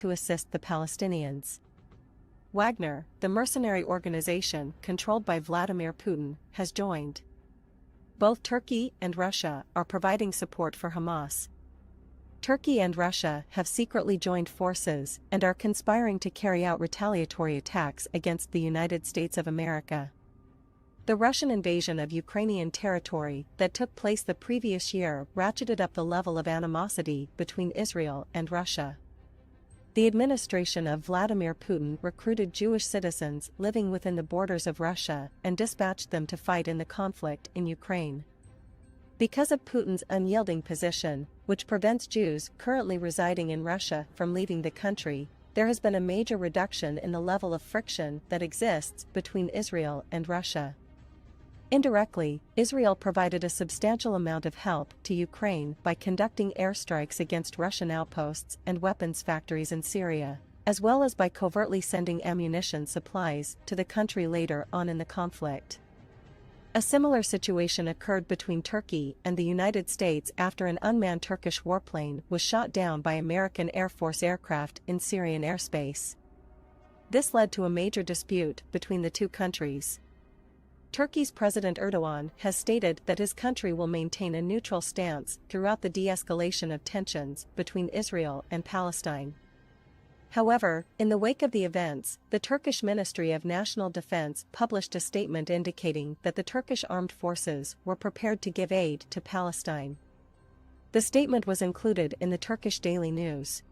to assist the Palestinians. Wagner, the mercenary organization controlled by Vladimir Putin, has joined. Both Turkey and Russia are providing support for Hamas. Turkey and Russia have secretly joined forces and are conspiring to carry out retaliatory attacks against the United States of America. The Russian invasion of Ukrainian territory that took place the previous year ratcheted up the level of animosity between Israel and Russia. The administration of Vladimir Putin recruited Jewish citizens living within the borders of Russia and dispatched them to fight in the conflict in Ukraine. Because of Putin's unyielding position, which prevents Jews currently residing in Russia from leaving the country, there has been a major reduction in the level of friction that exists between Israel and Russia. Indirectly, Israel provided a substantial amount of help to Ukraine by conducting airstrikes against Russian outposts and weapons factories in Syria, as well as by covertly sending ammunition supplies to the country later on in the conflict. A similar situation occurred between Turkey and the United States after an unmanned Turkish warplane was shot down by American Air Force aircraft in Syrian airspace. This led to a major dispute between the two countries. Turkey's President Erdogan has stated that his country will maintain a neutral stance throughout the de-escalation of tensions between Israel and Palestine. However, in the wake of the events, the Turkish Ministry of National Defense published a statement indicating that the Turkish armed forces were prepared to give aid to Palestine. The statement was included in the Turkish Daily News.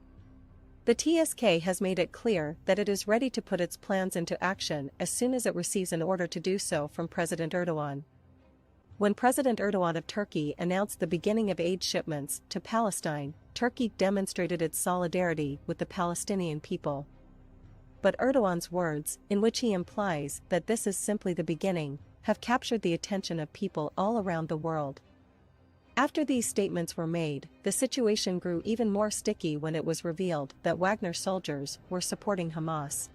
The TSK has made it clear that it is ready to put its plans into action as soon as it receives an order to do so from President Erdogan. When President Erdogan of Turkey announced the beginning of aid shipments to Palestine, Turkey demonstrated its solidarity with the Palestinian people. But Erdogan's words, in which he implies that this is simply the beginning, have captured the attention of people all around the world. After these statements were made, the situation grew even more sticky when it was revealed that Wagner soldiers were supporting Hamas.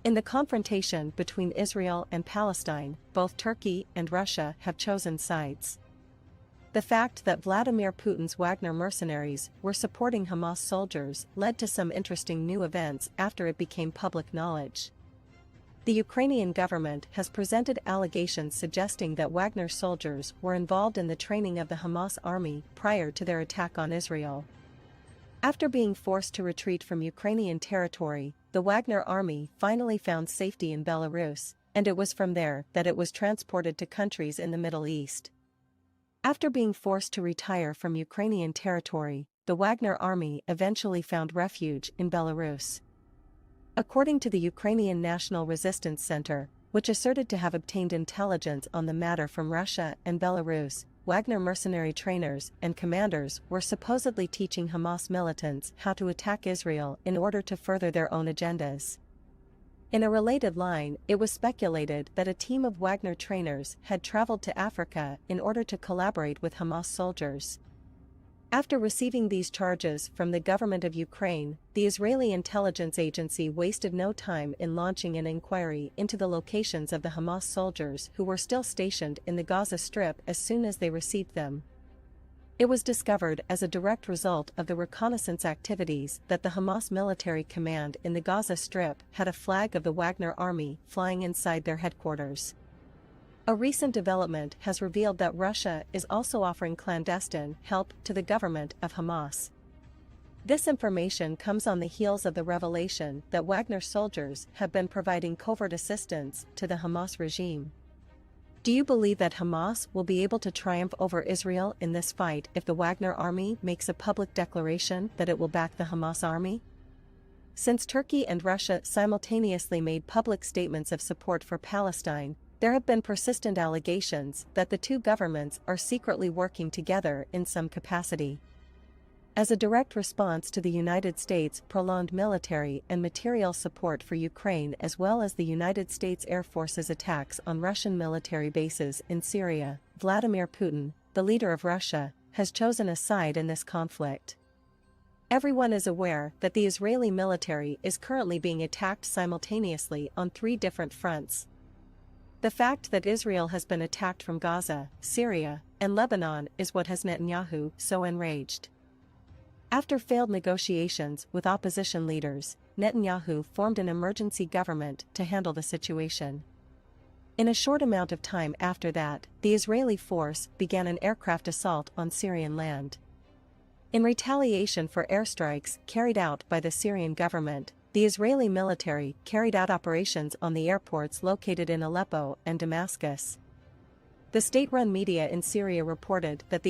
In the confrontation between Israel and Palestine, both Turkey and Russia have chosen sides. The fact that Vladimir Putin's Wagner mercenaries were supporting Hamas soldiers led to some interesting new events after it became public knowledge. The Ukrainian government has presented allegations suggesting that Wagner soldiers were involved in the training of the Hamas army prior to their attack on Israel. After being forced to retreat from Ukrainian territory, the Wagner army finally found safety in Belarus, and it was from there that it was transported to countries in the Middle East. After being forced to retire from Ukrainian territory, the Wagner army eventually found refuge in Belarus. According to the Ukrainian National Resistance Center, which asserted to have obtained intelligence on the matter from Russia and Belarus, Wagner mercenary trainers and commanders were supposedly teaching Hamas militants how to attack Israel in order to further their own agendas. In a related line, it was speculated that a team of Wagner trainers had traveled to Africa in order to collaborate with Hamas soldiers. After receiving these charges from the government of Ukraine, the Israeli intelligence agency wasted no time in launching an inquiry into the locations of the Hamas soldiers who were still stationed in the Gaza Strip as soon as they received them. It was discovered as a direct result of the reconnaissance activities that the Hamas military command in the Gaza Strip had a flag of the Wagner army flying inside their headquarters. A recent development has revealed that Russia is also offering clandestine help to the government of Hamas. This information comes on the heels of the revelation that Wagner soldiers have been providing covert assistance to the Hamas regime. Do you believe that Hamas will be able to triumph over Israel in this fight if the Wagner army makes a public declaration that it will back the Hamas army? Since Turkey and Russia simultaneously made public statements of support for Palestine, there have been persistent allegations that the two governments are secretly working together in some capacity. As a direct response to the United States' prolonged military and material support for Ukraine as well as the United States Air Force's attacks on Russian military bases in Syria, Vladimir Putin, the leader of Russia, has chosen a side in this conflict. Everyone is aware that the Israeli military is currently being attacked simultaneously on 3 different fronts. The fact that Israel has been attacked from Gaza, Syria, and Lebanon is what has Netanyahu so enraged. After failed negotiations with opposition leaders, Netanyahu formed an emergency government to handle the situation. In a short amount of time after that, the Israeli force began an aircraft assault on Syrian land. In retaliation for airstrikes carried out by the Syrian government, the Israeli military carried out operations on the airports located in Aleppo and Damascus. The state-run media in Syria reported that the